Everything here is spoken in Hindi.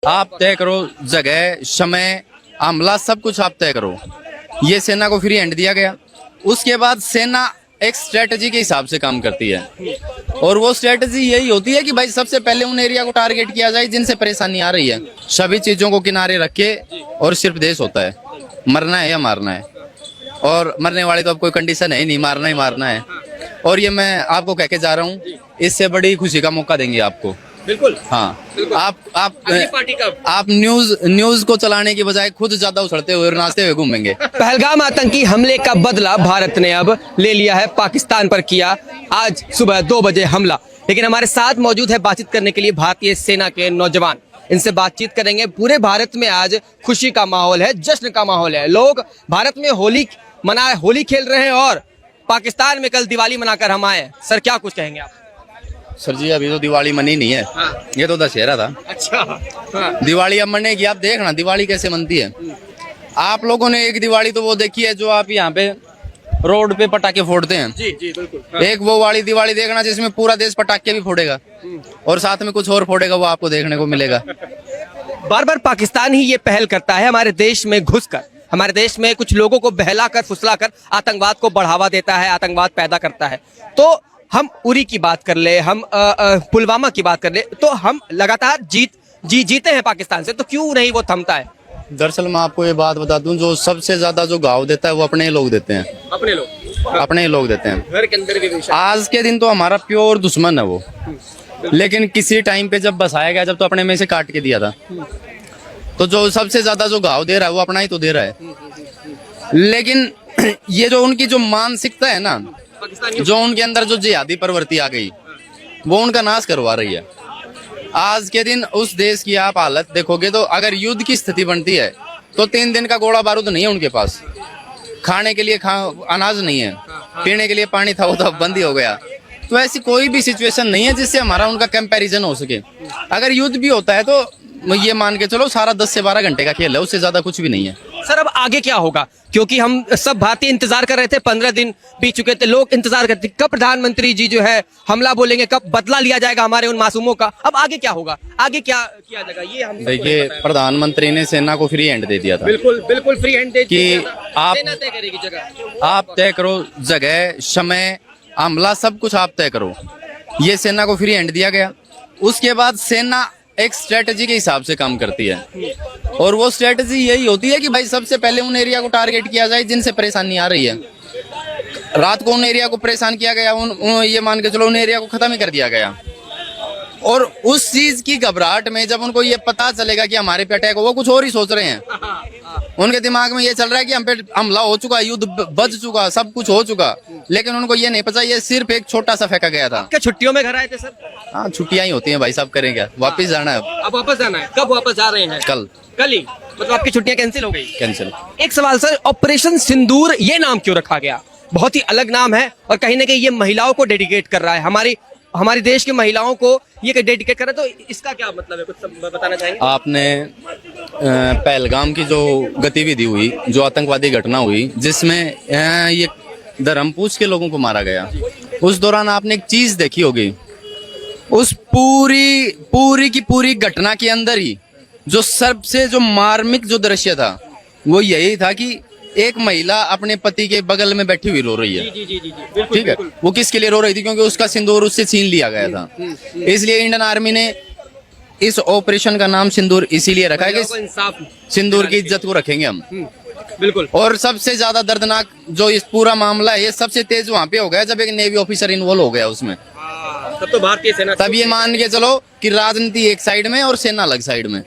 आप तय करो जगह, समय, हमला, सब कुछ आप तय करो। ये सेना को फ्री हैंड दिया गया। उसके बाद सेना एक स्ट्रेटजी के हिसाब से काम करती है और वो स्ट्रेटजी यही होती है कि भाई सबसे पहले उन एरिया को टारगेट किया जाए जिनसे परेशानी आ रही है। सभी चीजों को किनारे रख के और सिर्फ देश होता है, मरना है या मारना है। और मरने वाली तो अब कोई कंडीशन है ही नहीं, मारना ही मारना है। और ये मैं आपको कह के जा रहा हूँ, इससे बड़ी खुशी का मौका देंगे आपको। बिल्कुल। हाँ, बिल्कुल। अगली पार्टी कब? आप न्यूज को चलाने की बजाय खुद ज्यादा उछलते हुए और नाचते हुए घूमेंगे। पहलगाम आतंकी हमले का बदला भारत ने अब ले लिया है, पाकिस्तान पर किया आज सुबह 2 बजे हमला। लेकिन हमारे साथ मौजूद है बातचीत करने के लिए भारतीय सेना के नौजवान, इनसे बातचीत करेंगे। पूरे भारत में आज खुशी का माहौल है, जश्न का माहौल है। लोग भारत में होली खेल रहे हैं और पाकिस्तान में कल दिवाली मनाकर हम आए। सर क्या कुछ कहेंगे आप? सर जी, अभी तो दिवाली मनी नहीं है। हाँ। ये तो दशहरा था। अच्छा। हाँ। दिवाली अब मनेगी, आप देखना दिवाली कैसे मनती है। आप लोगों ने एक दिवाली तो वो देखी है जो आप यहाँ पे रोड पे पटाखे फोड़ते हैं। जी जी बिल्कुल। हाँ। एक वो वाली दिवाली देखना जिसमें पूरा देश पटाखे भी फोड़ेगा और साथ में कुछ और फोड़ेगा, वो आपको देखने को मिलेगा। बार बार पाकिस्तान ही ये पहल करता है हमारे देश में घुसकर, हमारे देश में कुछ लोगों को बहलाकर फुसलाकर आतंकवाद को बढ़ावा देता है, आतंकवाद पैदा करता है। तो हम उरी की बात कर ले, हम पुलवामा की बात कर ले, तो हम लगातार जीते हैं पाकिस्तान से, तो क्यों नहीं वो थमता है? दरअसल मैं आपको ये बात बता दूं, जो सबसे ज्यादा जो घाव देता है वो अपने लोग देते हैं। अपने लोग? अपने लोग देते हैं। घर के अंदर भी आज के दिन तो हमारा प्योर दुश्मन है वो, लेकिन किसी टाइम पे जब बसाया गया, जब तो अपने में से काट के दिया था। तो जो सबसे ज्यादा जो घाव दे रहा है वो अपना ही तो दे रहा है। लेकिन ये जो उनकी जो मानसिकता है ना, जो उनके अंदर जो जिहादी प्रवृत्ति आ गई, वो उनका नाश करवा रही है। आज के दिन उस देश की आप हालत देखोगे तो अगर युद्ध की स्थिति बनती है तो 3 दिन का गोला बारूद नहीं है उनके पास। खाने के लिए अनाज नहीं है, पीने के लिए पानी था वो तो अब बंद ही हो गया। तो ऐसी कोई भी सिचुएशन नहीं है जिससे हमारा उनका कंपैरिजन हो सके। अगर युद्ध भी होता है तो ये मान के चलो सारा 10 से 12 घंटे का खेल है, उससे ज्यादा कुछ भी नहीं है। सर अब आगे क्या होगा? क्योंकि हम सब भारतीय इंतजार कर रहे थे, 15 दिन बीत चुके थे, लोग इंतजार करते कब प्रधानमंत्री जी जो है हमला बोलेंगे, कब बदला लिया जाएगा हमारे उन मासूमों का। अब आगे क्या होगा, आगे क्या किया जाएगा, ये हम देखिए, प्रधानमंत्री ने सेना को फ्री हैंड दे दिया था। बिल्कुल बिल्कुल फ्री हैंड दे कि आप सेना तय करेगी जगह, आप तय करो जगह, समय, हमला, सब कुछ आप तय करो। ये सेना को फ्री हैंड दिया गया। उसके बाद सेना एक स्ट्रेटजी के हिसाब से काम करती है और वो स्ट्रेटजी यही होती है कि भाई सबसे पहले उन एरिया को टारगेट किया जाए जिनसे परेशानी आ रही है। रात को उन एरिया को परेशान किया गया, ये मान के चलो उन एरिया को खत्म ही कर दिया गया। और उस चीज की घबराहट में जब उनको ये पता चलेगा कि हमारे पे अटैक हो, वो कुछ और ही सोच रहे हैं। उनके दिमाग में ये चल रहा है कि हम पे हमला हो चुका, युद्ध बच चुका, सब कुछ हो चुका, लेकिन उनको ये नहीं पता ये सिर्फ एक छोटा सा फेंका गया था। क्या छुट्टियों में घर आए थे सर? हाँ, छुट्टियां ही होती हैं भाई, सब करें क्या, वापिस जाना है। अब वापस जाना है? कब वापस जा रहे हैं? कल ही? मतलब आपकी छुट्टियां कैंसिल हो गई? कैंसिल। एक सवाल सर, ऑपरेशन सिंदूर ये नाम क्यों रखा गया? बहुत ही अलग नाम है और कहीं ना कहीं ये महिलाओं को डेडिकेट कर रहा है, हमारी देश की महिलाओं को ये डेडिकेट कर रहा है। तो इसका क्या मतलब है, कुछ बताना चाहेंगे? आपने पहलगाम की जो गतिविधि हुई, जो आतंकवादी घटना हुई, जिसमें ये धर्म पूछ के लोगों को मारा गया, उस दौरान आपने एक चीज देखी होगी, उस पूरी की पूरी घटना के अंदर ही जो सबसे जो मार्मिक जो दृश्य था वो यही था कि एक महिला अपने पति के बगल में बैठी हुई रो रही है। जी, ठीक है, वो किसके लिए रो रही थी? क्योंकि उसका सिंदूर उससे छीन लिया गया था। इसलिए इंडियन आर्मी ने इस ऑपरेशन का नाम सिंदूर इसीलिए रखा है कि सिंदूर की इज्जत को रखेंगे हम। बिल्कुल। और सबसे ज्यादा दर्दनाक जो इस पूरा मामला है, ये सबसे तेज वहाँ पे हो गया जब एक नेवी ऑफिसर इन्वॉल्व हो गया उसमें। तब तो भारतीय सेना, तब ये मान के चलो कि राजनीति एक साइड में और सेना अलग साइड में।